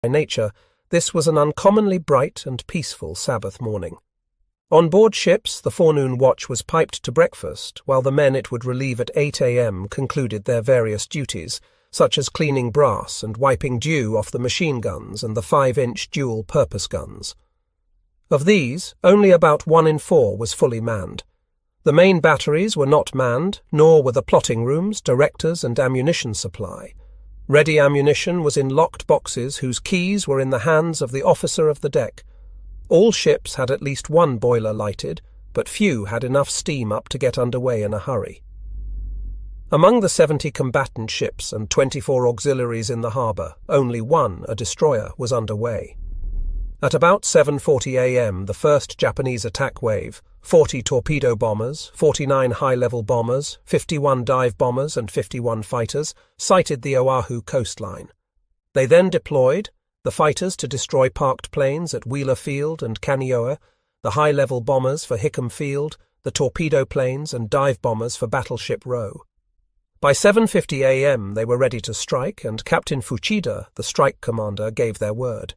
By nature, this was an uncommonly bright and peaceful Sabbath morning. On board ships, the forenoon watch was piped to breakfast, while the men it would relieve at 8 a.m. concluded their various duties, such as cleaning brass and wiping dew off the machine guns and the 5-inch dual-purpose guns. Of these, only about 1 in 4 was fully manned. The main batteries were not manned, nor were the plotting rooms, directors, and ammunition supply. Ready ammunition was in locked boxes whose keys were in the hands of the officer of the deck. All ships had at least one boiler lighted, but few had enough steam up to get underway in a hurry. Among the 70 combatant ships and 24 auxiliaries in the harbour, only one, a destroyer, was underway. At about 7:40 a.m., the first Japanese attack wave, 40 torpedo bombers, 49 high-level bombers, 51 dive bombers and 51 fighters, sighted the Oahu coastline. They then deployed, the fighters to destroy parked planes at Wheeler Field and Kaneohe, the high-level bombers for Hickam Field, the torpedo planes and dive bombers for Battleship Row. By 7:50 a.m. they were ready to strike, and Captain Fuchida, the strike commander, gave their word.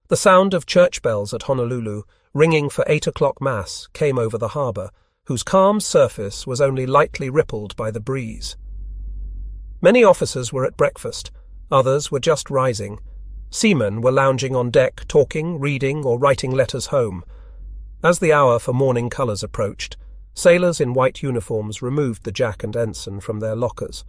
The sound of church bells at Honolulu, ringing for 8 o'clock Mass, came over the harbour, whose calm surface was only lightly rippled by the breeze. Many officers were at breakfast, others were just rising. Seamen were lounging on deck, talking, reading, or writing letters home. As the hour for morning colours approached, sailors in white uniforms removed the jack and ensign from their lockers.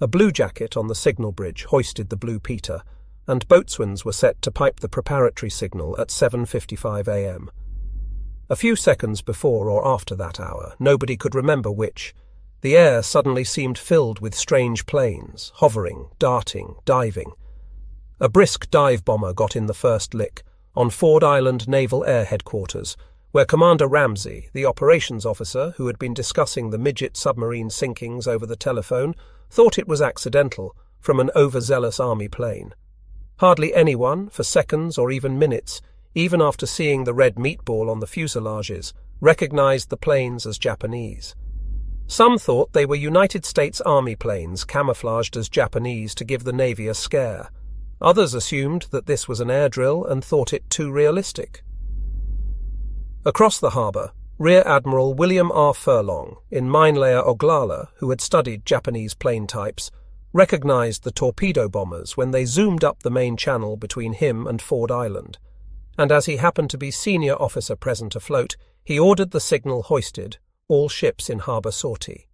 A blue jacket on the signal bridge hoisted the blue peter, and boatswains were set to pipe the preparatory signal at 7:55 a.m. A few seconds before or after that hour, nobody could remember which, the air suddenly seemed filled with strange planes, hovering, darting, diving. A brisk dive bomber got in the first lick, on Ford Island Naval Air Headquarters, where Commander Ramsey, the operations officer who had been discussing the midget submarine sinkings over the telephone, thought it was accidental, from an overzealous army plane. Hardly anyone, for seconds or even minutes, even after seeing the red meatball on the fuselages, recognized the planes as Japanese. Some thought they were United States Army planes camouflaged as Japanese to give the Navy a scare. Others assumed that this was an air drill and thought it too realistic. Across the harbour, Rear Admiral William R. Furlong, in Minelayer Oglala, who had studied Japanese plane types, recognized the torpedo bombers when they zoomed up the main channel between him and Ford Island, and as he happened to be senior officer present afloat, he ordered the signal hoisted, all ships in harbour sortie.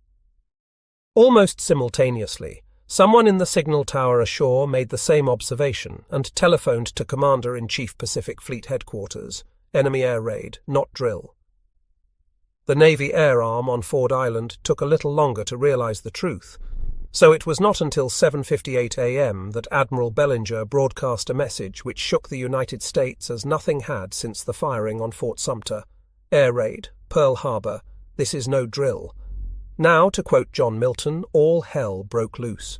Almost simultaneously, someone in the signal tower ashore made the same observation and telephoned to Commander-in-Chief Pacific Fleet Headquarters, enemy air raid, not drill. The Navy air arm on Ford Island took a little longer to realize the truth, so it was not until 7:58 a.m. that Admiral Bellinger broadcast a message which shook the United States as nothing had since the firing on Fort Sumter. Air raid, Pearl Harbor, this is no drill. Now, to quote John Milton, all hell broke loose.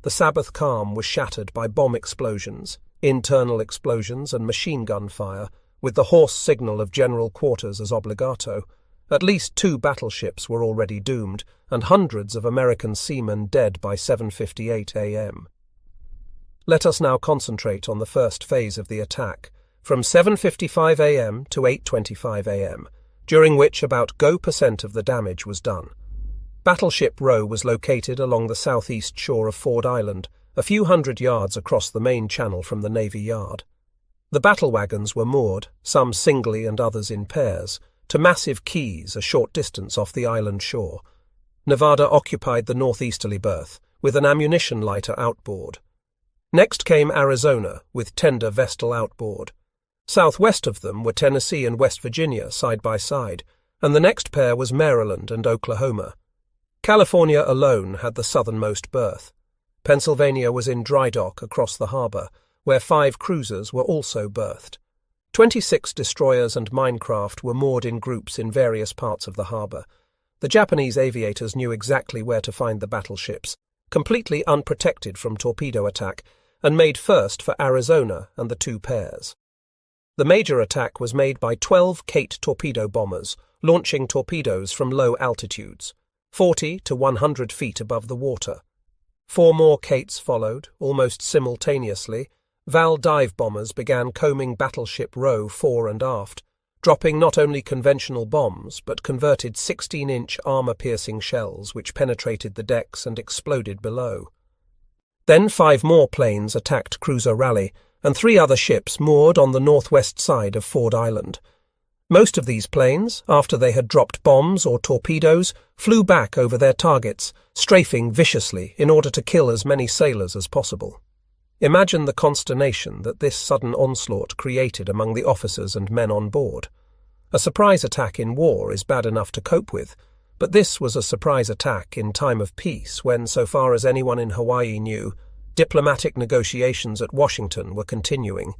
The Sabbath calm was shattered by bomb explosions, internal explosions and machine gun fire, with the hoarse signal of general quarters as obligato. At least 2 battleships were already doomed, and hundreds of American seamen dead by 7:58 a.m. Let us now concentrate on the first phase of the attack, from 7:55 a.m. to 8:25 a.m., during which about % of the damage was done. Battleship Row was located along the southeast shore of Ford Island, a few hundred yards across the main channel from the Navy Yard. The battle wagons were moored, some singly and others in pairs, to massive quays a short distance off the island shore. Nevada occupied the northeasterly berth, with an ammunition lighter outboard. Next came Arizona, with tender Vestal outboard. Southwest of them were Tennessee and West Virginia side by side, and the next pair was Maryland and Oklahoma. California alone had the southernmost berth. Pennsylvania was in dry dock across the harbour, where 5 cruisers were also berthed. 26 destroyers and minecraft were moored in groups in various parts of the harbour. The Japanese aviators knew exactly where to find the battleships, completely unprotected from torpedo attack, and made first for Arizona and the 2 pairs. The major attack was made by 12 Kate torpedo bombers, launching torpedoes from low altitudes, 40 to 100 feet above the water. 4 more Kates followed, almost simultaneously, Val dive bombers began combing battleship row fore and aft, dropping not only conventional bombs but converted 16-inch armor-piercing shells which penetrated the decks and exploded below. Then 5 more planes attacked Cruiser Raleigh, and 3 other ships moored on the northwest side of Ford Island. Most of these planes, after they had dropped bombs or torpedoes, flew back over their targets, strafing viciously in order to kill as many sailors as possible. Imagine the consternation that this sudden onslaught created among the officers and men on board. A surprise attack in war is bad enough to cope with, but this was a surprise attack in time of peace when, so far as anyone in Hawaii knew, diplomatic negotiations at Washington were continuing.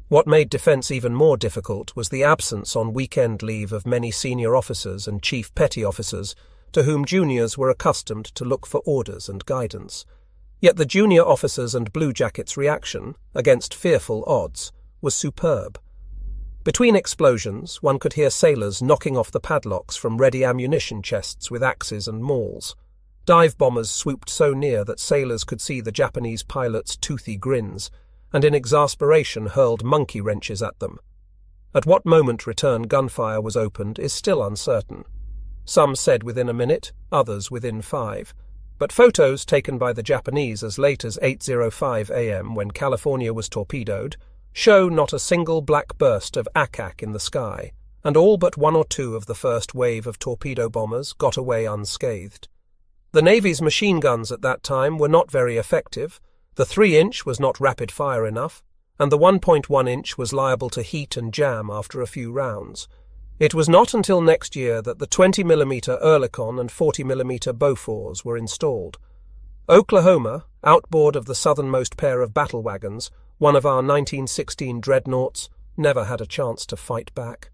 What made defense even more difficult was the absence on weekend leave of many senior officers and chief petty officers, to whom juniors were accustomed to look for orders and guidance. Yet the junior officers' and bluejackets' reaction, against fearful odds, was superb. Between explosions, one could hear sailors knocking off the padlocks from ready ammunition chests with axes and mauls. Dive bombers swooped so near that sailors could see the Japanese pilots' toothy grins, and in exasperation hurled monkey wrenches at them. At what moment return gunfire was opened is still uncertain. Some said within a minute, others within 5. But photos taken by the Japanese as late as 8:05 a.m. when California was torpedoed show not a single black burst of ack-ack in the sky, and all but 1 or 2 of the first wave of torpedo bombers got away unscathed. The Navy's machine guns at that time were not very effective, the 3-inch was not rapid fire enough, and the 1.1-inch was liable to heat and jam after a few rounds. It was not until next year that the 20mm Oerlikon and 40mm Bofors were installed. Oklahoma, outboard of the southernmost pair of battle wagons, one of our 1916 dreadnoughts, never had a chance to fight back.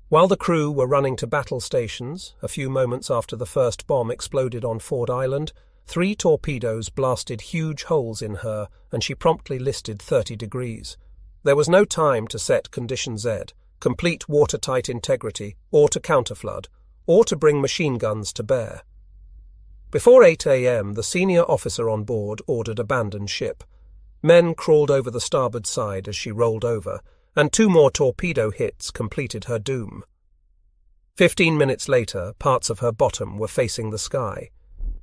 While the crew were running to battle stations, a few moments after the first bomb exploded on Ford Island, 3 torpedoes blasted huge holes in her, and she promptly listed 30 degrees. There was no time to set Condition Z, complete watertight integrity, or to counterflood, or to bring machine guns to bear. Before 8 a.m., the senior officer on board ordered abandon ship. Men crawled over the starboard side as she rolled over, and 2 more torpedo hits completed her doom. 15 minutes later, parts of her bottom were facing the sky.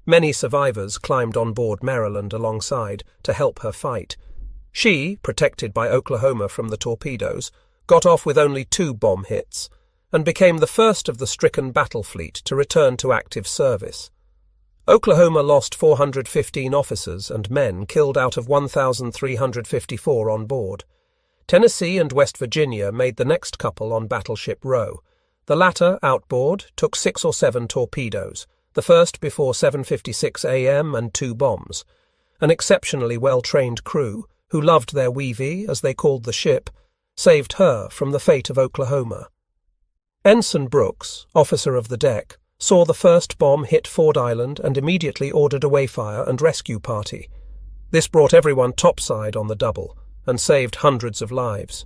Many survivors climbed on board Maryland alongside to help her fight. She, protected by Oklahoma from the torpedoes, got off with only 2 bomb hits, and became the first of the stricken battle fleet to return to active service. Oklahoma lost 415 officers and men killed out of 1,354 on board. Tennessee and West Virginia made the next couple on Battleship Row. The latter, outboard, took 6 or 7 torpedoes, the first before 7:56 a.m. and 2 bombs. An exceptionally well-trained crew, who loved their WWII, as they called the ship, saved her from the fate of Oklahoma. Ensign Brooks, officer of the deck, saw the first bomb hit Ford Island and immediately ordered a wayfire and rescue party. This brought everyone topside on the double and saved hundreds of lives.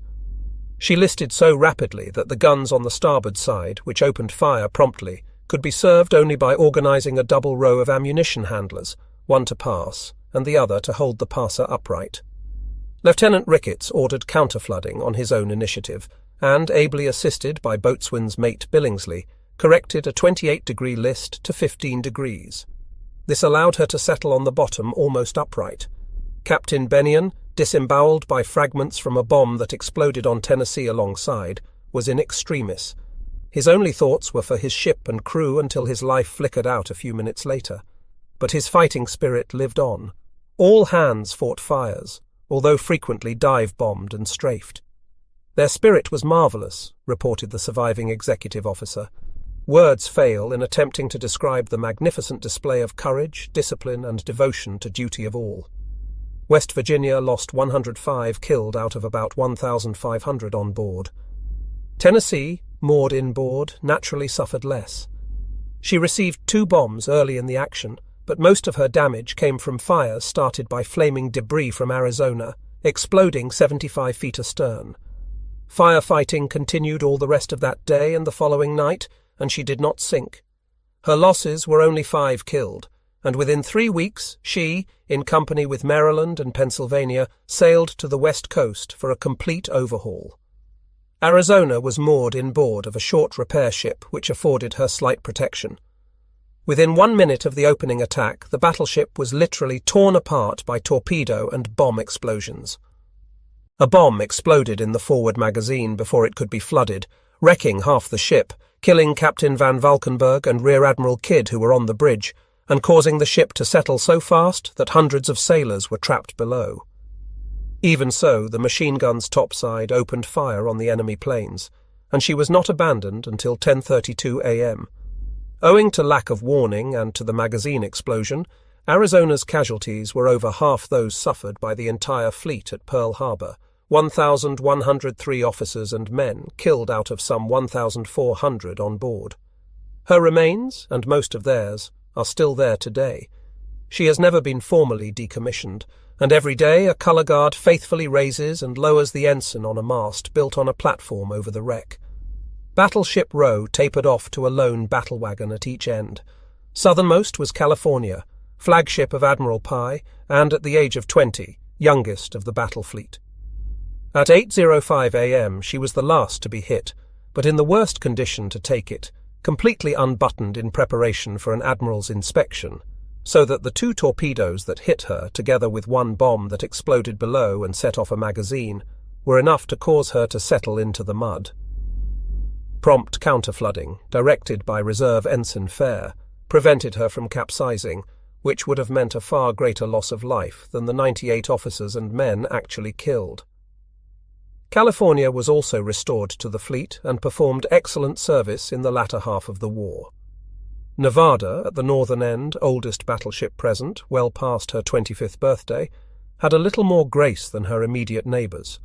She listed so rapidly that the guns on the starboard side, which opened fire promptly, could be served only by organizing a double row of ammunition handlers, one to pass and the other to hold the passer upright. Lieutenant Ricketts ordered counterflooding on his own initiative and, ably assisted by boatswain's mate Billingsley, corrected a 28-degree list to 15 degrees. This allowed her to settle on the bottom almost upright. Captain Bennion, disemboweled by fragments from a bomb that exploded on Tennessee alongside, was in extremis. His only thoughts were for his ship and crew until his life flickered out a few minutes later. But his fighting spirit lived on. All hands fought fires, although frequently dive-bombed and strafed. Their spirit was marvelous, reported the surviving executive officer. Words fail in attempting to describe the magnificent display of courage, discipline, and devotion to duty of all. West Virginia lost 105 killed out of about 1,500 on board. Tennessee, moored inboard, naturally suffered less. She received 2 bombs early in the action, but most of her damage came from fires started by flaming debris from Arizona, exploding 75 feet astern. Firefighting continued all the rest of that day and the following night, and she did not sink. Her losses were only 5 killed, and within 3 weeks she, in company with Maryland and Pennsylvania, sailed to the west coast for a complete overhaul. Arizona was moored inboard of a short repair ship which afforded her slight protection. Within 1 minute of the opening attack, the battleship was literally torn apart by torpedo and bomb explosions. A bomb exploded in the forward magazine before it could be flooded, wrecking half the ship, killing Captain Van Valkenburg and Rear Admiral Kidd, who were on the bridge, and causing the ship to settle so fast that hundreds of sailors were trapped below. Even so, the machine gun's topside opened fire on the enemy planes, and she was not abandoned until 10:32 a.m. Owing to lack of warning and to the magazine explosion, Arizona's casualties were over half those suffered by the entire fleet at Pearl Harbor, 1,103 officers and men killed out of some 1,400 on board. Her remains, and most of theirs, are still there today. She has never been formally decommissioned, and every day a colour guard faithfully raises and lowers the ensign on a mast built on a platform over the wreck. Battleship Row tapered off to a lone battle wagon at each end. Southernmost was California, flagship of Admiral Pye, and at the age of 20, youngest of the battle fleet. At 8:05 a.m. she was the last to be hit, but in the worst condition to take it, completely unbuttoned in preparation for an admiral's inspection, so that the 2 torpedoes that hit her, together with 1 bomb that exploded below and set off a magazine, were enough to cause her to settle into the mud. Prompt counterflooding, directed by Reserve Ensign Fair, prevented her from capsizing, which would have meant a far greater loss of life than the 98 officers and men actually killed. California was also restored to the fleet and performed excellent service in the latter half of the war. Nevada, at the northern end, oldest battleship present, well past her 25th birthday, had a little more grace than her immediate neighbours.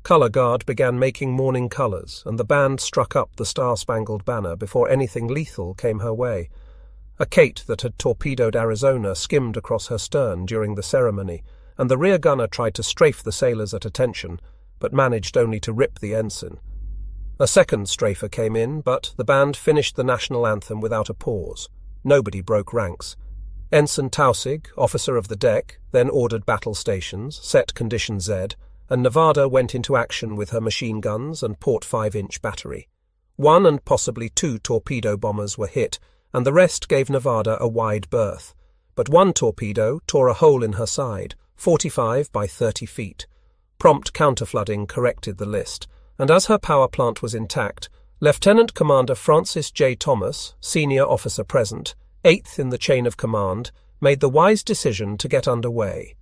Colour Guard began making morning colours, and the band struck up the Star-Spangled Banner before anything lethal came her way. A Kate that had torpedoed Arizona skimmed across her stern during the ceremony, and the rear gunner tried to strafe the sailors at attention, but managed only to rip the ensign. A second strafer came in, but the band finished the national anthem without a pause. Nobody broke ranks. Ensign Tausig, officer of the deck, then ordered battle stations, set condition Z, and Nevada went into action with her machine guns and port 5-inch battery. 1 and possibly 2 torpedo bombers were hit, and the rest gave Nevada a wide berth. But 1 torpedo tore a hole in her side, 45 by 30 feet. Prompt counterflooding corrected the list, and as her power plant was intact, Lieutenant Commander Francis J. Thomas, senior officer present, 8th in the chain of command, made the wise decision to get underway.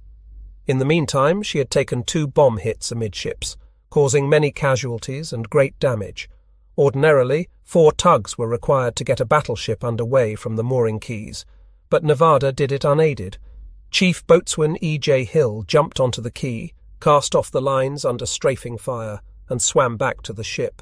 In the meantime, she had taken 2 bomb hits amidships, causing many casualties and great damage. Ordinarily, 4 tugs were required to get a battleship underway from the mooring keys, but Nevada did it unaided. Chief Boatswain E.J. Hill jumped onto the quay, cast off the lines under strafing fire, and swam back to the ship.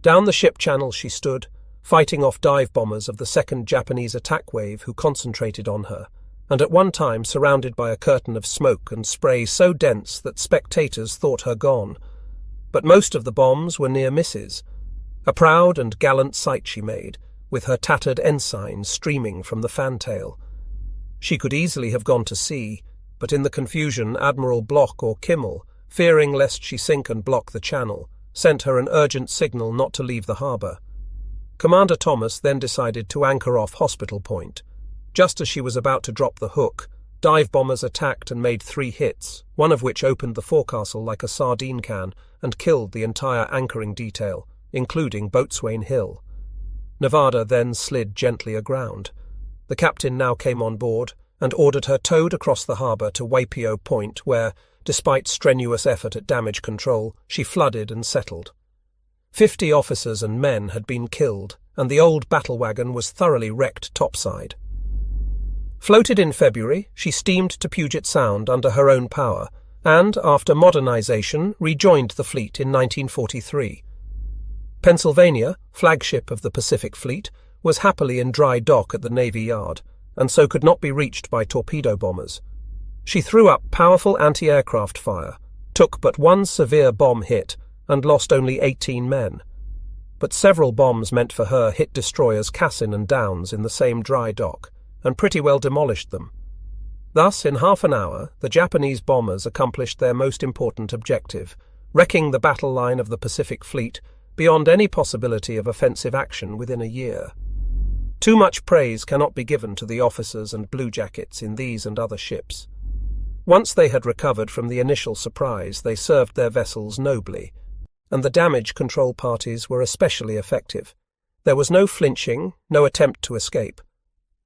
Down the ship channel she stood, fighting off dive bombers of the 2nd Japanese attack wave who concentrated on her, and at one time surrounded by a curtain of smoke and spray so dense that spectators thought her gone. But most of the bombs were near misses. A proud and gallant sight she made, with her tattered ensign streaming from the fantail. She could easily have gone to sea, but in the confusion Admiral Bloch or Kimmel, fearing lest she sink and block the channel, sent her an urgent signal not to leave the harbour. Commander Thomas then decided to anchor off Hospital Point. Just as she was about to drop the hook, dive bombers attacked and made 3 hits, one of which opened the forecastle like a sardine can and killed the entire anchoring detail, including Boatswain Hill. Nevada then slid gently aground. The captain now came on board and ordered her towed across the harbour to Waipio Point, where, despite strenuous effort at damage control, she flooded and settled. 50 officers and men had been killed, and the old battle wagon was thoroughly wrecked topside. Floated in February, she steamed to Puget Sound under her own power, and, after modernization, rejoined the fleet in 1943. Pennsylvania, flagship of the Pacific Fleet, was happily in dry dock at the Navy Yard, and so could not be reached by torpedo bombers. She threw up powerful anti-aircraft fire, took but 1 severe bomb hit, and lost only 18 men. But several bombs meant for her hit destroyers Cassin and Downs in the same dry dock, and pretty well demolished them. Thus, in half an hour, the Japanese bombers accomplished their most important objective, wrecking the battle line of the Pacific Fleet beyond any possibility of offensive action within a year. Too much praise cannot be given to the officers and bluejackets in these and other ships. Once they had recovered from the initial surprise, they served their vessels nobly, and the damage control parties were especially effective. There was no flinching, no attempt to escape.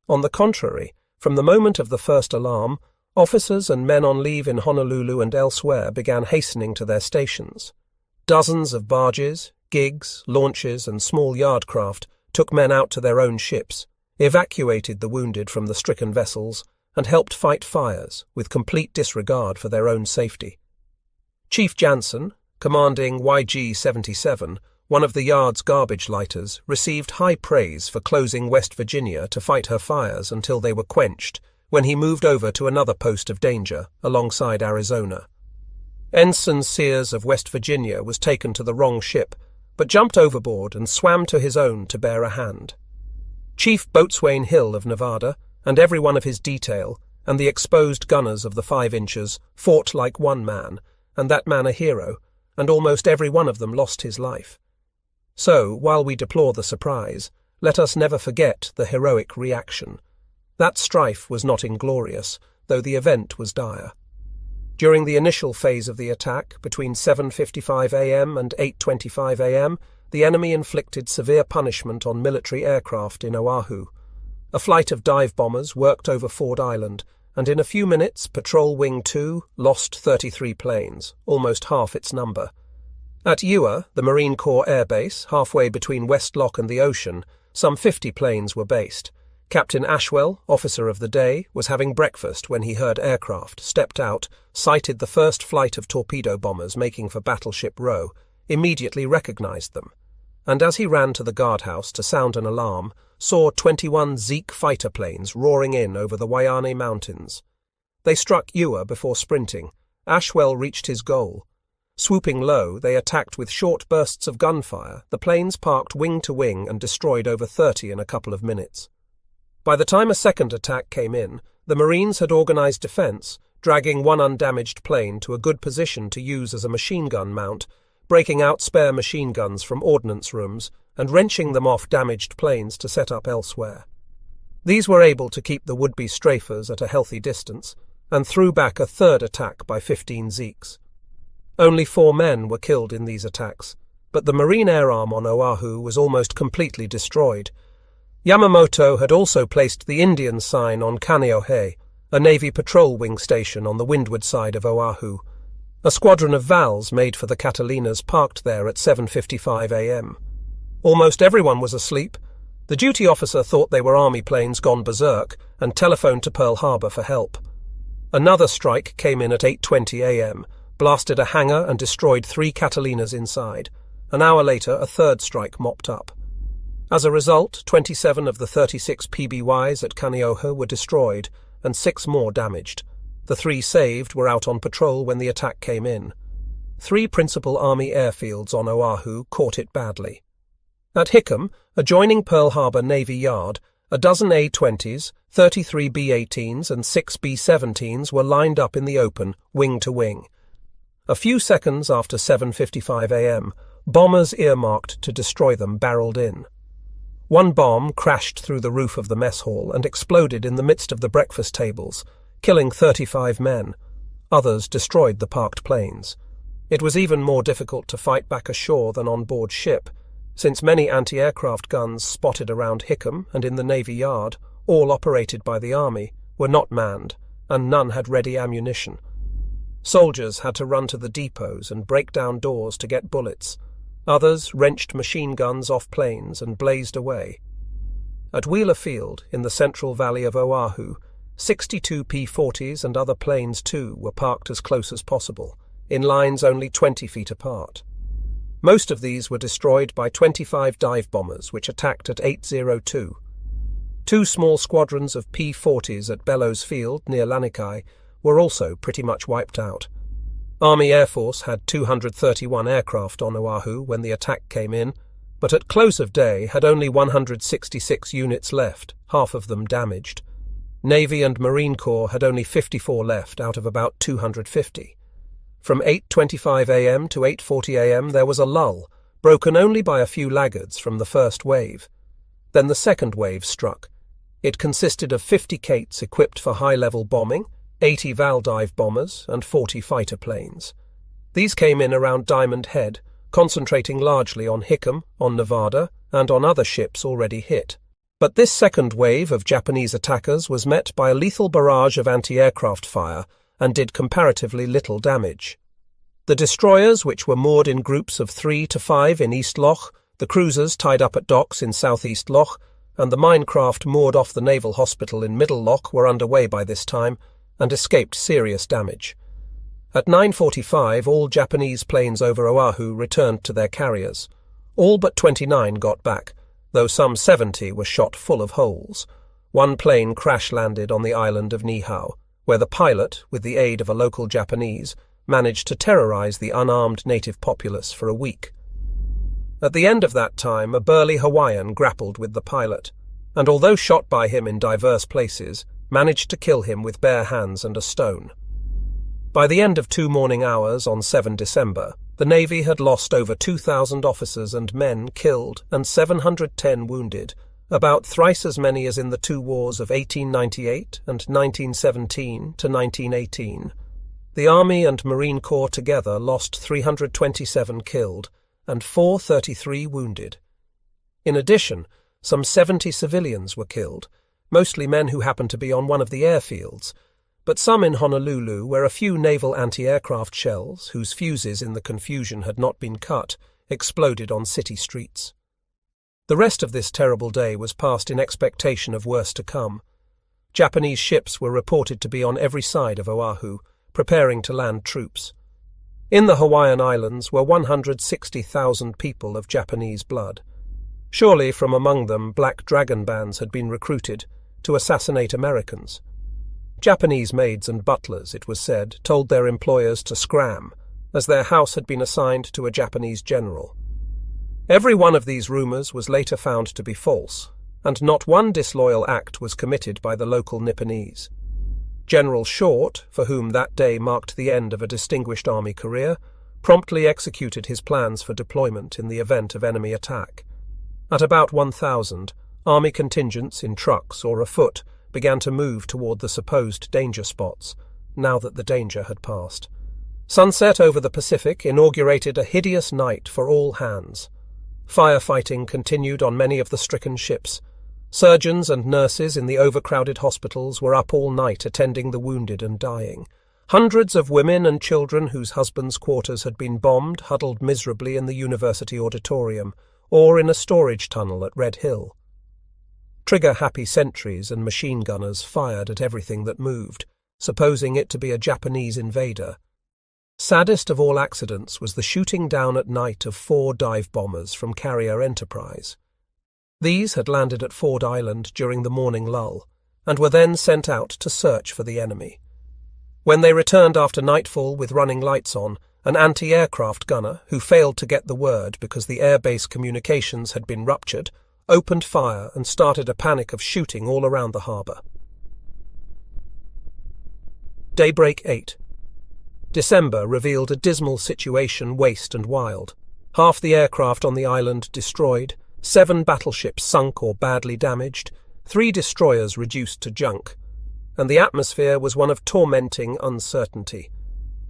On the contrary, from the moment of the first alarm, officers and men on leave in Honolulu and elsewhere began hastening to their stations. Dozens of barges, gigs, launches, and small yard craft took men out to their own ships, evacuated the wounded from the stricken vessels, and helped fight fires with complete disregard for their own safety. Chief Jansen, commanding YG-77, one of the yard's garbage lighters, received high praise for closing West Virginia to fight her fires until they were quenched, when he moved over to another post of danger, alongside Arizona. Ensign Sears of West Virginia was taken to the wrong ship, but jumped overboard and swam to his own to bear a hand. Chief Boatswain Hill of Nevada, and every one of his detail, and the exposed gunners of the 5 inches, fought like one man, and that man a hero, and almost every one of them lost his life. So, while we deplore the surprise, let us never forget the heroic reaction. That strife was not inglorious, though the event was dire. During the initial phase of the attack, between 7:55 a.m. and 8:25 a.m., the enemy inflicted severe punishment on military aircraft in Oahu. A flight of dive bombers worked over Ford Island, and in a few minutes, Patrol Wing 2 lost 33 planes, almost half its number. At Ewa, the Marine Corps Air Base, halfway between West Loch and the ocean, some 50 planes were based. Captain Ashwell, officer of the day, was having breakfast when he heard aircraft, stepped out, sighted the first flight of torpedo bombers making for Battleship Row, immediately recognized them, and as he ran to the guardhouse to sound an alarm, saw 21 Zeke fighter planes roaring in over the Waianae Mountains. They struck Ewa before sprinting. Ashwell reached his goal. Swooping low, they attacked with short bursts of gunfire. The planes parked wing to wing and destroyed over 30 in a couple of minutes. By the time a second attack came in, the Marines had organized defense, dragging one undamaged plane to a good position to use as a machine gun mount, breaking out spare machine guns from ordnance rooms and wrenching them off damaged planes to set up elsewhere. These were able to keep the would-be strafers at a healthy distance and threw back a third attack by 15 Zekes. Only 4 men were killed in these attacks, but the Marine air arm on Oahu was almost completely destroyed. Yamamoto had also placed the Indian sign on Kaneohe, a Navy patrol wing station on the windward side of Oahu. A squadron of Vals made for the Catalinas parked there at 7:55 a.m. Almost everyone was asleep. The duty officer thought they were Army planes gone berserk and telephoned to Pearl Harbor for help. Another strike came in at 8:20 a.m., blasted a hangar and destroyed 3 Catalinas inside. An hour later, a third strike mopped up. As a result, 27 of the 36 PBYs at Kaneohe were destroyed and 6 more damaged. The 3 saved were out on patrol when the attack came in. 3 principal Army airfields on Oahu caught it badly. At Hickam, adjoining Pearl Harbor Navy Yard, a dozen A-20s, 33 B-18s and 6 B-17s were lined up in the open, wing to wing. A few seconds after 7:55 a.m., bombers earmarked to destroy them barreled in. One bomb crashed through the roof of the mess hall and exploded in the midst of the breakfast tables, killing 35 men. Others destroyed the parked planes. It was even more difficult to fight back ashore than on board ship, since many anti-aircraft guns spotted around Hickam and in the Navy Yard, all operated by the Army, were not manned, and none had ready ammunition. Soldiers had to run to the depots and break down doors to get bullets. Others wrenched machine guns off planes and blazed away. At Wheeler Field, in the central valley of Oahu, 62 P-40s and other planes too were parked as close as possible, in lines only 20 feet apart. Most of these were destroyed by 25 dive bombers which attacked at 8:02. 2 small squadrons of P-40s at Bellows Field near Lanikai were also pretty much wiped out. Army Air Force had 231 aircraft on Oahu when the attack came in, but at close of day had only 166 units left, half of them damaged. Navy and Marine Corps had only 54 left out of about 250. From 8:25 a.m. to 8:40 a.m. there was a lull, broken only by a few laggards from the first wave. Then the second wave struck. It consisted of 50 Kates equipped for high-level bombing, 80 Val dive bombers, and 40 fighter planes. These came in around Diamond Head, concentrating largely on Hickam, on Nevada, and on other ships already hit. But this second wave of Japanese attackers was met by a lethal barrage of anti-aircraft fire and did comparatively little damage. The destroyers, which were moored in groups of 3 to 5 in East Loch, the cruisers tied up at docks in Southeast Loch, and the minecraft moored off the Naval Hospital in Middle Loch were underway by this time and escaped serious damage. At 9:45 all Japanese planes over Oahu returned to their carriers. All but 29 got back, though some 70 were shot full of holes. One plane crash-landed on the island of Niihau, where the pilot, with the aid of a local Japanese, managed to terrorize the unarmed native populace for a week. At the end of that time, a burly Hawaiian grappled with the pilot, and although shot by him in diverse places, managed to kill him with bare hands and a stone. By the end of 2 morning hours on 7 December, the Navy had lost over 2,000 officers and men killed and 710 wounded, about thrice as many as in the 2 wars of 1898 and 1917 to 1918. The Army and Marine Corps together lost 327 killed and 433 wounded. In addition, some 70 civilians were killed, mostly men who happened to be on one of the airfields, but some in Honolulu, where a few naval anti-aircraft shells, whose fuses in the confusion had not been cut, exploded on city streets. The rest of this terrible day was passed in expectation of worse to come. Japanese ships were reported to be on every side of Oahu, preparing to land troops. In the Hawaiian Islands were 160,000 people of Japanese blood. Surely from among them Black Dragon bands had been recruited to assassinate Americans. Japanese maids and butlers, it was said, told their employers to scram, as their house had been assigned to a Japanese general. Every one of these rumors was later found to be false, and not one disloyal act was committed by the local Nipponese. General Short, for whom that day marked the end of a distinguished army career, promptly executed his plans for deployment in the event of enemy attack. At about 1,000, army contingents in trucks or afoot began to move toward the supposed danger spots, now that the danger had passed. Sunset over the Pacific inaugurated a hideous night for all hands. Firefighting continued on many of the stricken ships. Surgeons and nurses in the overcrowded hospitals were up all night attending the wounded and dying. Hundreds of women and children whose husbands' quarters had been bombed huddled miserably in the university auditorium or in a storage tunnel at Red Hill. Trigger-happy sentries and machine gunners fired at everything that moved, supposing it to be a Japanese invader. Saddest of all accidents was the shooting down at night of 4 dive bombers from carrier Enterprise. These had landed at Ford Island during the morning lull, and were then sent out to search for the enemy. When they returned after nightfall with running lights on, an anti-aircraft gunner, who failed to get the word because the airbase communications had been ruptured, opened fire and started a panic of shooting all around the harbour. Daybreak 8. December revealed a dismal situation, waste and wild. Half the aircraft on the island destroyed, 7 battleships sunk or badly damaged, 3 destroyers reduced to junk, and the atmosphere was one of tormenting uncertainty.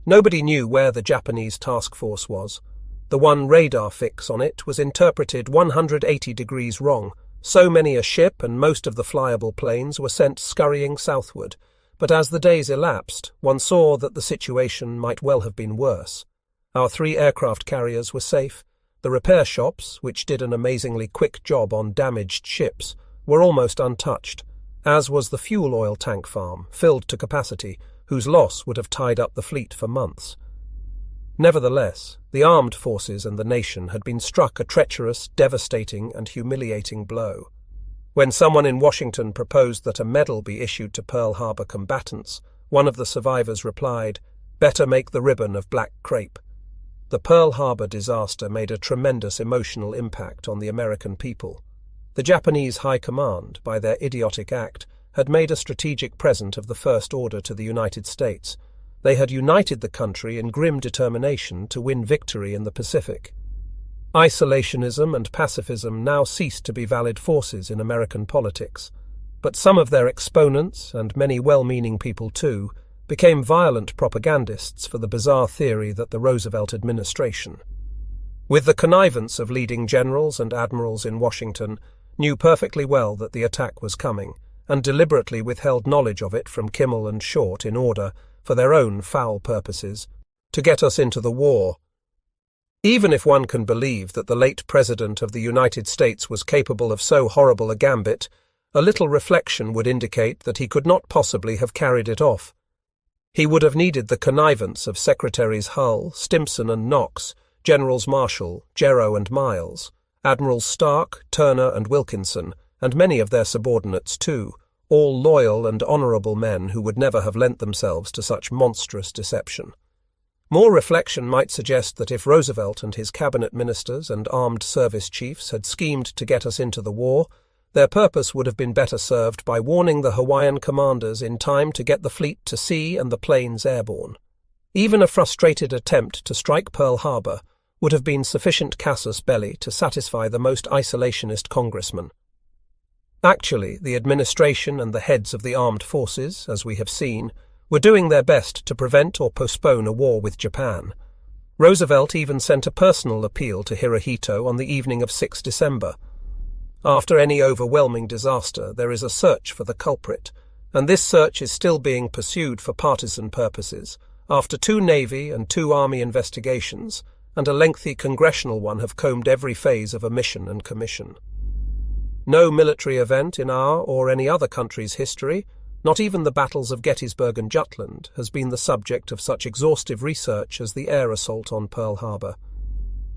Nobody knew where the Japanese task force was. The one radar fix on it was interpreted 180 degrees wrong. So many a ship and most of the flyable planes were sent scurrying southward, but as the days elapsed, one saw that the situation might well have been worse. Our 3 aircraft carriers were safe. The repair shops, which did an amazingly quick job on damaged ships, were almost untouched, as was the fuel oil tank farm, filled to capacity, whose loss would have tied up the fleet for months. Nevertheless, the armed forces and the nation had been struck a treacherous, devastating, and humiliating blow. When someone in Washington proposed that a medal be issued to Pearl Harbor combatants, one of the survivors replied, "Better make the ribbon of black crepe." The Pearl Harbor disaster made a tremendous emotional impact on the American people. The Japanese High Command, by their idiotic act, had made a strategic present of the First Order to the United States. They had united the country in grim determination to win victory in the Pacific. Isolationism and pacifism now ceased to be valid forces in American politics, but some of their exponents, and many well-meaning people too, became violent propagandists for the bizarre theory that the Roosevelt administration, with the connivance of leading generals and admirals in Washington, knew perfectly well that the attack was coming, and deliberately withheld knowledge of it from Kimmel and Short in order, for their own foul purposes, to get us into the war. Even if one can believe that the late President of the United States was capable of so horrible a gambit, a little reflection would indicate that he could not possibly have carried it off. He would have needed the connivance of Secretaries Hull, Stimson and Knox, Generals Marshall, Gero and Miles, Admirals Stark, Turner and Wilkinson, and many of their subordinates too, all loyal and honourable men who would never have lent themselves to such monstrous deception. More reflection might suggest that if Roosevelt and his cabinet ministers and armed service chiefs had schemed to get us into the war, their purpose would have been better served by warning the Hawaiian commanders in time to get the fleet to sea and the planes airborne. Even a frustrated attempt to strike Pearl Harbor would have been sufficient casus belli to satisfy the most isolationist congressman. Actually, the administration and the heads of the armed forces, as we have seen, were doing their best to prevent or postpone a war with Japan. Roosevelt even sent a personal appeal to Hirohito on the evening of 6 December. After any overwhelming disaster, there is a search for the culprit, and this search is still being pursued for partisan purposes, after 2 Navy and 2 Army investigations, and a lengthy congressional one have combed every phase of a mission and commission. No military event in our or any other country's history, not even the battles of Gettysburg and Jutland, has been the subject of such exhaustive research as the air assault on Pearl Harbor.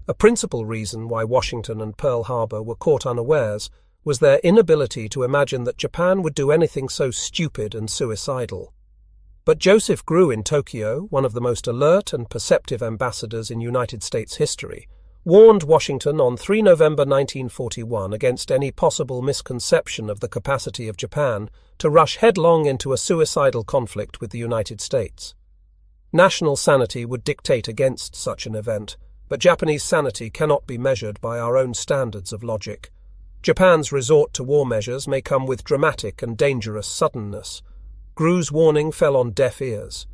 A principal reason why Washington and Pearl Harbor were caught unawares was their inability to imagine that Japan would do anything so stupid and suicidal. But Joseph Grew in Tokyo, one of the most alert and perceptive ambassadors in United States history, warned Washington on 3 November 1941 against any possible misconception of the capacity of Japan to rush headlong into a suicidal conflict with the United States. National sanity would dictate against such an event, but Japanese sanity cannot be measured by our own standards of logic. Japan's resort to war measures may come with dramatic and dangerous suddenness. Grew's warning fell on deaf ears.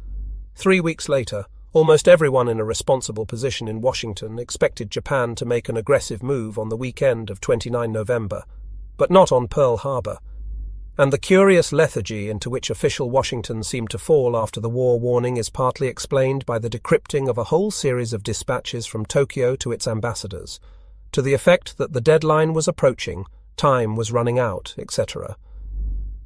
3 weeks later, almost everyone in a responsible position in Washington expected Japan to make an aggressive move on the weekend of 29 November, but not on Pearl Harbor. And the curious lethargy into which official Washington seemed to fall after the war warning is partly explained by the decrypting of a whole series of dispatches from Tokyo to its ambassadors, to the effect that the deadline was approaching, time was running out, etc.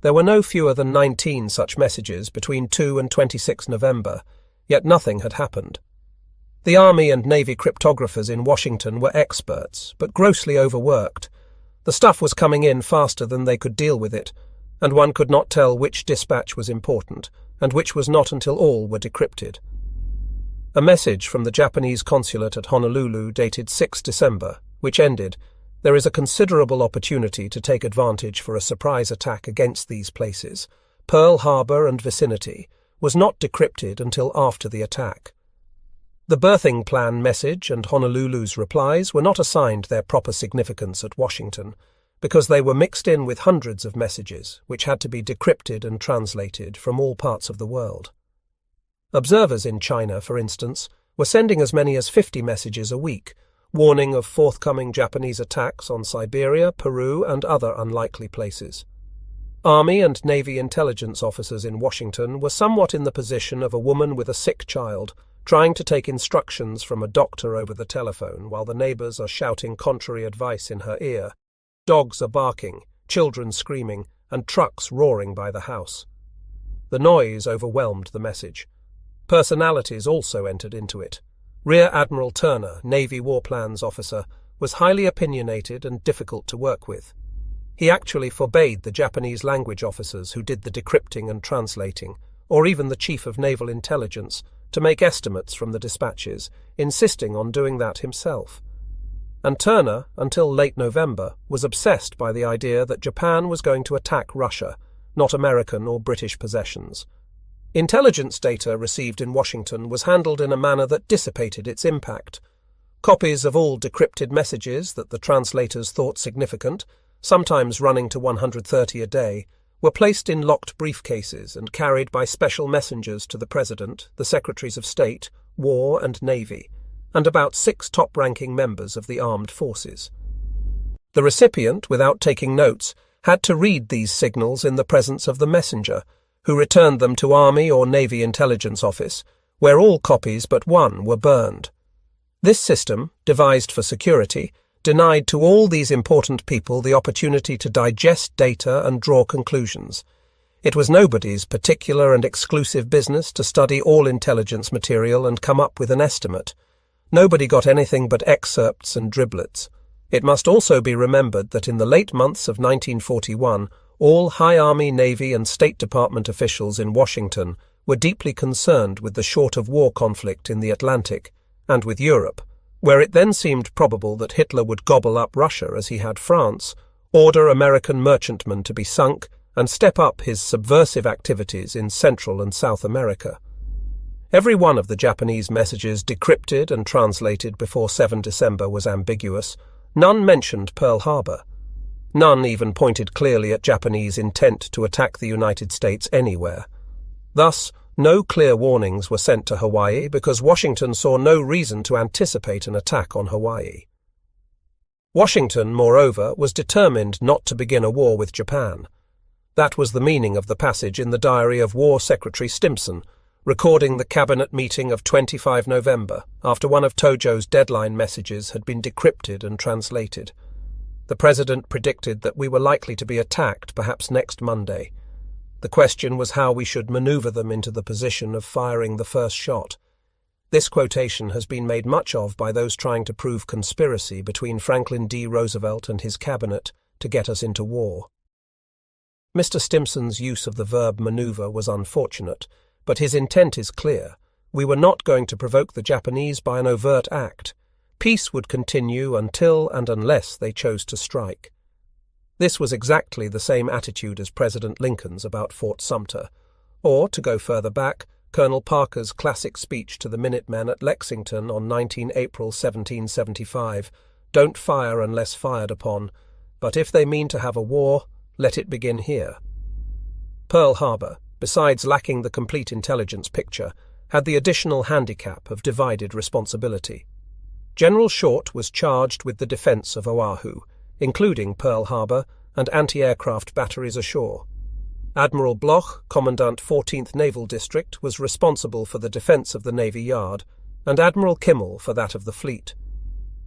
There were no fewer than 19 such messages between 2 and 26 November, yet nothing had happened. The Army and Navy cryptographers in Washington were experts, but grossly overworked. The stuff was coming in faster than they could deal with it, and one could not tell which dispatch was important and which was not until all were decrypted. A message from the Japanese consulate at Honolulu dated 6 December, which ended, "There is a considerable opportunity to take advantage for a surprise attack against these places. Pearl Harbor and vicinity," was not decrypted until after the attack. The birthing plan message and Honolulu's replies were not assigned their proper significance at Washington, because they were mixed in with hundreds of messages, which had to be decrypted and translated from all parts of the world. Observers in China, for instance, were sending as many as 50 messages a week, warning of forthcoming Japanese attacks on Siberia, Peru, and other unlikely places. Army and Navy intelligence officers in Washington were somewhat in the position of a woman with a sick child, trying to take instructions from a doctor over the telephone while the neighbours are shouting contrary advice in her ear. Dogs are barking, children screaming, and trucks roaring by the house. The noise overwhelmed the message. Personalities also entered into it. Rear Admiral Turner, Navy War Plans officer, was highly opinionated and difficult to work with. He actually forbade the Japanese language officers who did the decrypting and translating, or even the Chief of Naval Intelligence, to make estimates from the dispatches, insisting on doing that himself. And Turner, until late November, was obsessed by the idea that Japan was going to attack Russia, not American or British possessions. Intelligence data received in Washington was handled in a manner that dissipated its impact. Copies of all decrypted messages that the translators thought significant, sometimes running to 130 a day, were placed in locked briefcases and carried by special messengers to the President, the Secretaries of State, War and Navy, and about 6 top-ranking members of the armed forces. The recipient, without taking notes, had to read these signals in the presence of the messenger, who returned them to Army or Navy Intelligence Office, where all copies but one were burned. This system, devised for security, denied to all these important people the opportunity to digest data and draw conclusions. It was nobody's particular and exclusive business to study all intelligence material and come up with an estimate. Nobody got anything but excerpts and driblets. It must also be remembered that in the late months of 1941, all High Army, Navy and State Department officials in Washington were deeply concerned with the short-of-war conflict in the Atlantic and with Europe, where it then seemed probable that Hitler would gobble up Russia as he had France, order American merchantmen to be sunk, and step up his subversive activities in Central and South America. Every one of the Japanese messages decrypted and translated before 7 December was ambiguous. None mentioned Pearl Harbor. None even pointed clearly at Japanese intent to attack the United States anywhere. Thus, no clear warnings were sent to Hawaii because Washington saw no reason to anticipate an attack on Hawaii. Washington, moreover, was determined not to begin a war with Japan. That was the meaning of the passage in the diary of War Secretary Stimson, recording the cabinet meeting of 25 November, after one of Tojo's deadline messages had been decrypted and translated. The President predicted that we were likely to be attacked perhaps next Monday. The question was how we should maneuver them into the position of firing the first shot. This quotation has been made much of by those trying to prove conspiracy between Franklin D. Roosevelt and his cabinet to get us into war. Mr. Stimson's use of the verb maneuver was unfortunate, but his intent is clear. We were not going to provoke the Japanese by an overt act. Peace would continue until and unless they chose to strike. This was exactly the same attitude as President Lincoln's about Fort Sumter, or, to go further back, Colonel Parker's classic speech to the Minutemen at Lexington on 19 April 1775, "Don't fire unless fired upon, but if they mean to have a war, let it begin here." Pearl Harbor, besides lacking the complete intelligence picture, had the additional handicap of divided responsibility. General Short was charged with the defense of Oahu, including Pearl Harbor and anti-aircraft batteries ashore. Admiral Bloch, Commandant 14th Naval District, was responsible for the defense of the Navy Yard, and Admiral Kimmel for that of the fleet.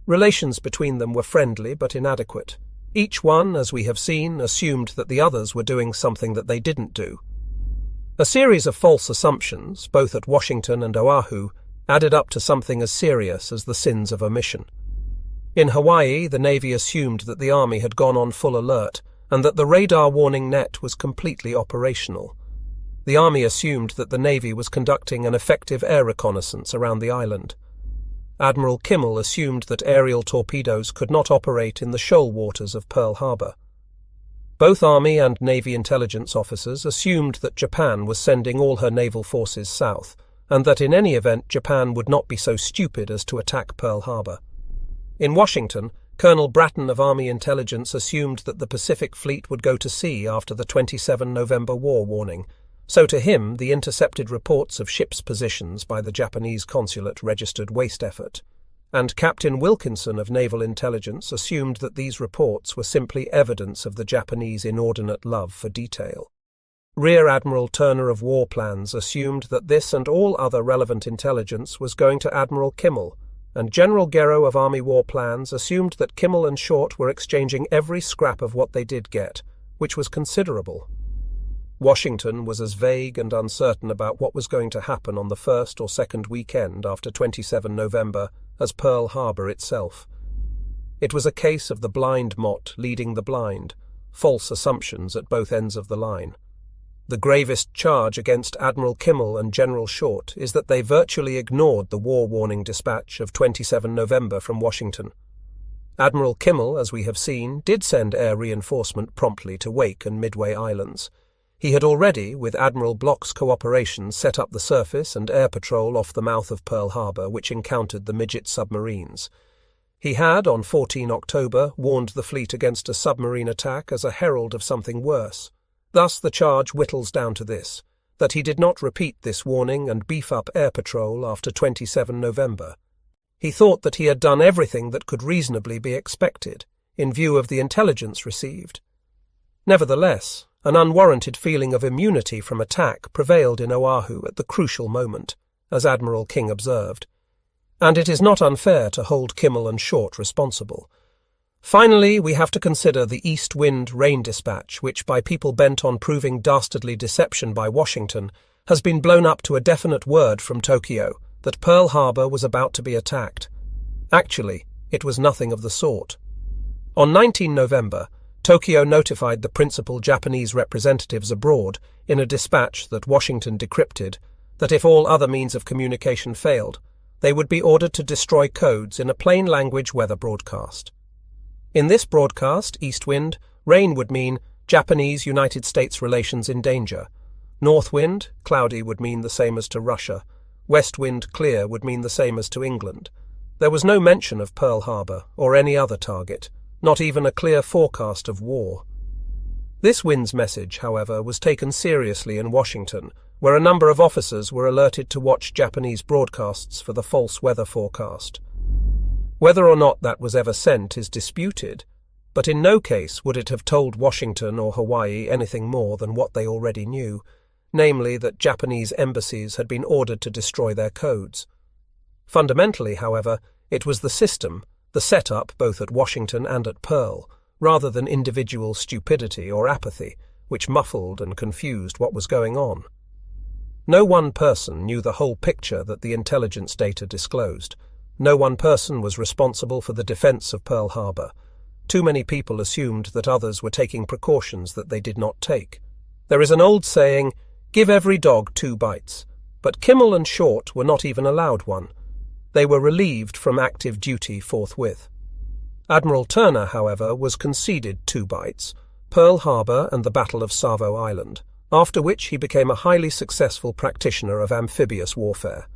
Relations between them were friendly but inadequate. Each one, as we have seen, assumed that the others were doing something that they didn't do. A series of false assumptions, both at Washington and Oahu, added up to something as serious as the sins of omission. In Hawaii, the Navy assumed that the Army had gone on full alert and that the radar warning net was completely operational. The Army assumed that the Navy was conducting an effective air reconnaissance around the island. Admiral Kimmel assumed that aerial torpedoes could not operate in the shoal waters of Pearl Harbor. Both Army and Navy intelligence officers assumed that Japan was sending all her naval forces south, and that in any event Japan would not be so stupid as to attack Pearl Harbor. In Washington, Colonel Bratton of Army Intelligence assumed that the Pacific Fleet would go to sea after the 27 November war warning, so to him the intercepted reports of ships' positions by the Japanese consulate registered waste effort, and Captain Wilkinson of Naval Intelligence assumed that these reports were simply evidence of the Japanese inordinate love for detail. Rear Admiral Turner of War Plans assumed that this and all other relevant intelligence was going to Admiral Kimmel, and General Guerreau of Army War Plans assumed that Kimmel and Short were exchanging every scrap of what they did get, which was considerable. Washington was as vague and uncertain about what was going to happen on the first or second weekend after 27 November as Pearl Harbor itself. It was a case of the blind mot leading the blind, false assumptions at both ends of the line. The gravest charge against Admiral Kimmel and General Short is that they virtually ignored the war warning dispatch of 27 November from Washington. Admiral Kimmel, as we have seen, did send air reinforcement promptly to Wake and Midway Islands. He had already, with Admiral Block's cooperation, set up the surface and air patrol off the mouth of Pearl Harbor, which encountered the midget submarines. He had, on 14 October, warned the fleet against a submarine attack as a herald of something worse. Thus the charge whittles down to this, that he did not repeat this warning and beef up air patrol after 27 November. He thought that he had done everything that could reasonably be expected, in view of the intelligence received. Nevertheless, an unwarranted feeling of immunity from attack prevailed in Oahu at the crucial moment, as Admiral King observed, and it is not unfair to hold Kimmel and Short responsible. Finally, we have to consider the east wind rain dispatch, which, by people bent on proving dastardly deception by Washington, has been blown up to a definite word from Tokyo that Pearl Harbor was about to be attacked. Actually, it was nothing of the sort. On 19 November, Tokyo notified the principal Japanese representatives abroad, in a dispatch that Washington decrypted, that if all other means of communication failed, they would be ordered to destroy codes in a plain language weather broadcast. In this broadcast, east wind, rain would mean Japanese-United States relations in danger. North wind, cloudy, would mean the same as to Russia. West wind, clear, would mean the same as to England. There was no mention of Pearl Harbor or any other target, not even a clear forecast of war. This wind's message, however, was taken seriously in Washington, where a number of officers were alerted to watch Japanese broadcasts for the false weather forecast. Whether or not that was ever sent is disputed, but in no case would it have told Washington or Hawaii anything more than what they already knew, namely that Japanese embassies had been ordered to destroy their codes. Fundamentally, however, it was the system, the setup both at Washington and at Pearl, rather than individual stupidity or apathy, which muffled and confused what was going on. No one person knew the whole picture that the intelligence data disclosed. No one person was responsible for the defense of Pearl Harbor. Too many people assumed that others were taking precautions that they did not take. There is an old saying, "Give every dog 2 bites," but Kimmel and Short were not even allowed one. They were relieved from active duty forthwith. Admiral Turner, however, was conceded 2 bites, Pearl Harbor and the Battle of Savo Island, after which he became a highly successful practitioner of amphibious warfare.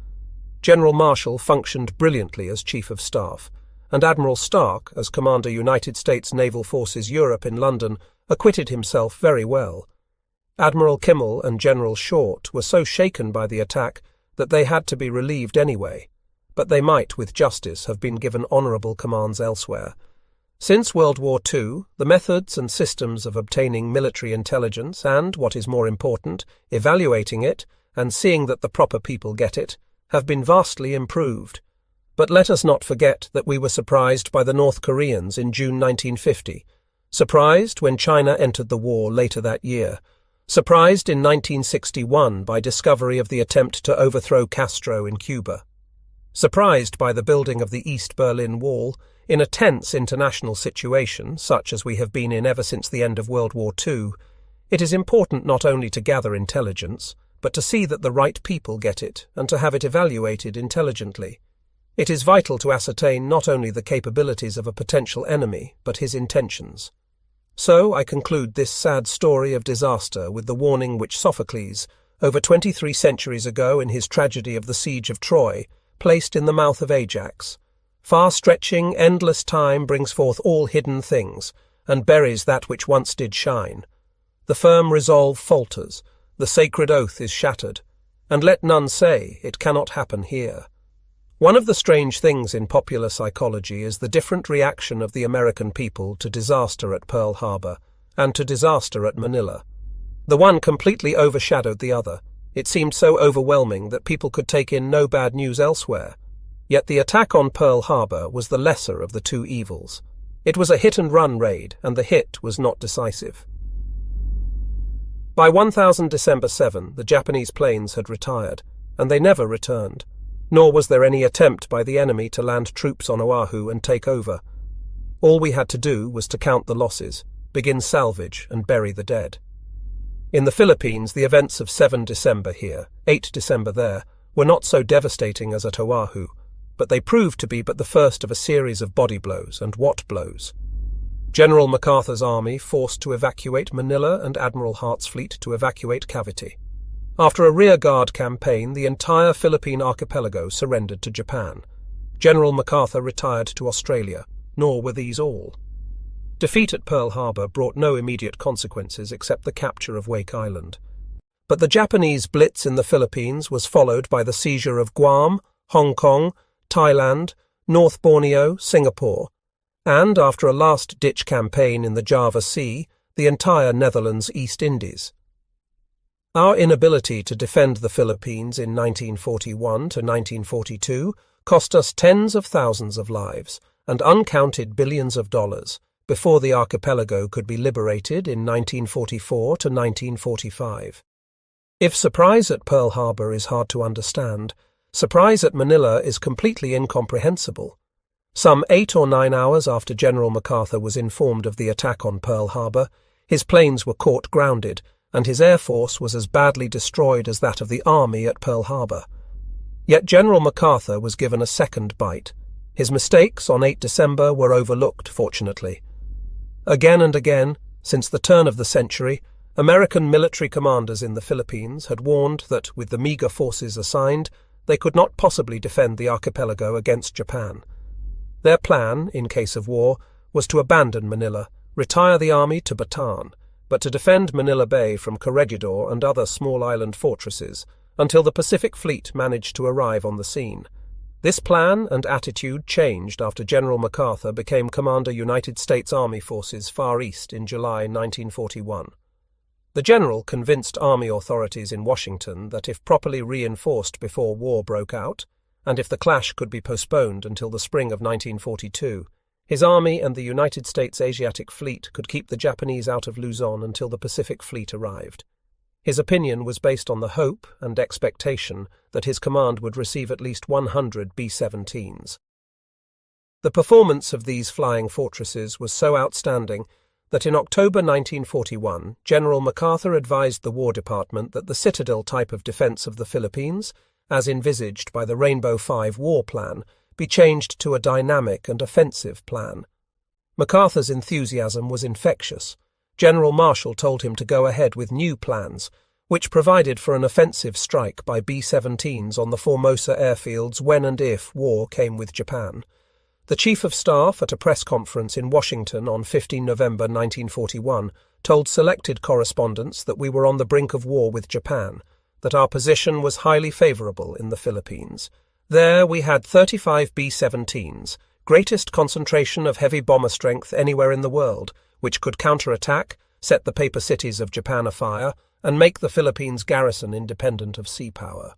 General Marshall functioned brilliantly as Chief of Staff, and Admiral Stark, as Commander United States Naval Forces Europe in London, acquitted himself very well. Admiral Kimmel and General Short were so shaken by the attack that they had to be relieved anyway, but they might, with justice, have been given honourable commands elsewhere. Since World War II, the methods and systems of obtaining military intelligence and, what is more important, evaluating it and seeing that the proper people get it, have been vastly improved. But let us not forget that we were surprised by the North Koreans in June 1950, surprised when China entered the war later that year, surprised in 1961 by discovery of the attempt to overthrow Castro in Cuba, surprised by the building of the East Berlin Wall in a tense international situation, such as we have been in ever since the end of World War II. It is important not only to gather intelligence, but to see that the right people get it and to have it evaluated intelligently. It is vital to ascertain not only the capabilities of a potential enemy, but his intentions. So I conclude this sad story of disaster with the warning which Sophocles, over 23 centuries ago in his tragedy of the Siege of Troy, placed in the mouth of Ajax. Far-stretching, endless time brings forth all hidden things, and buries that which once did shine. The firm resolve falters, the sacred oath is shattered, and let none say it cannot happen here. One of the strange things in popular psychology is the different reaction of the American people to disaster at Pearl Harbor and to disaster at Manila. The one completely overshadowed the other. It seemed so overwhelming that people could take in no bad news elsewhere. Yet the attack on Pearl Harbor was the lesser of the two evils. It was a hit-and-run raid, and the hit was not decisive. By 1000 December 7, the Japanese planes had retired, and they never returned. Nor was there any attempt by the enemy to land troops on Oahu and take over. All we had to do was to count the losses, begin salvage, and bury the dead. In the Philippines, the events of 7 December here, 8 December there, were not so devastating as at Oahu, but they proved to be but the first of a series of body blows, and what blows. General MacArthur's army forced to evacuate Manila and Admiral Hart's fleet to evacuate Cavite. After a rearguard campaign, the entire Philippine archipelago surrendered to Japan. General MacArthur retired to Australia, nor were these all. Defeat at Pearl Harbor brought no immediate consequences except the capture of Wake Island. But the Japanese blitz in the Philippines was followed by the seizure of Guam, Hong Kong, Thailand, North Borneo, Singapore, and, after a last-ditch campaign in the Java Sea, the entire Netherlands East Indies. Our inability to defend the Philippines in 1941 to 1942 cost us tens of thousands of lives and uncounted billions of dollars before the archipelago could be liberated in 1944 to 1945. If surprise at Pearl Harbor is hard to understand, surprise at Manila is completely incomprehensible. Some 8 or 9 hours after General MacArthur was informed of the attack on Pearl Harbor, his planes were caught grounded, and his air force was as badly destroyed as that of the army at Pearl Harbor. Yet General MacArthur was given a second bite. His mistakes on 8 December were overlooked, fortunately. Again and again, since the turn of the century, American military commanders in the Philippines had warned that, with the meager forces assigned, they could not possibly defend the archipelago against Japan. Their plan, in case of war, was to abandon Manila, retire the army to Bataan, but to defend Manila Bay from Corregidor and other small island fortresses until the Pacific Fleet managed to arrive on the scene. This plan and attitude changed after General MacArthur became Commander United States Army Forces Far East in July 1941. The general convinced army authorities in Washington that if properly reinforced before war broke out, and if the clash could be postponed until the spring of 1942, his army and the United States Asiatic Fleet could keep the Japanese out of Luzon until the Pacific Fleet arrived. His opinion was based on the hope and expectation that his command would receive at least 100 B-17s. The performance of these flying fortresses was so outstanding that in October 1941, General MacArthur advised the War Department that the citadel type of defense of the Philippines, as envisaged by the Rainbow Five war plan, be changed to a dynamic and offensive plan. MacArthur's enthusiasm was infectious. General Marshall told him to go ahead with new plans, which provided for an offensive strike by B-17s on the Formosa airfields when and if war came with Japan. The Chief of Staff, at a press conference in Washington on 15 November 1941, told selected correspondents that we were on the brink of war with Japan, that our position was highly favorable in the Philippines. There we had 35 B-17s, greatest concentration of heavy bomber strength anywhere in the world, which could counterattack, set the paper cities of Japan afire, and make the Philippines garrison independent of sea power.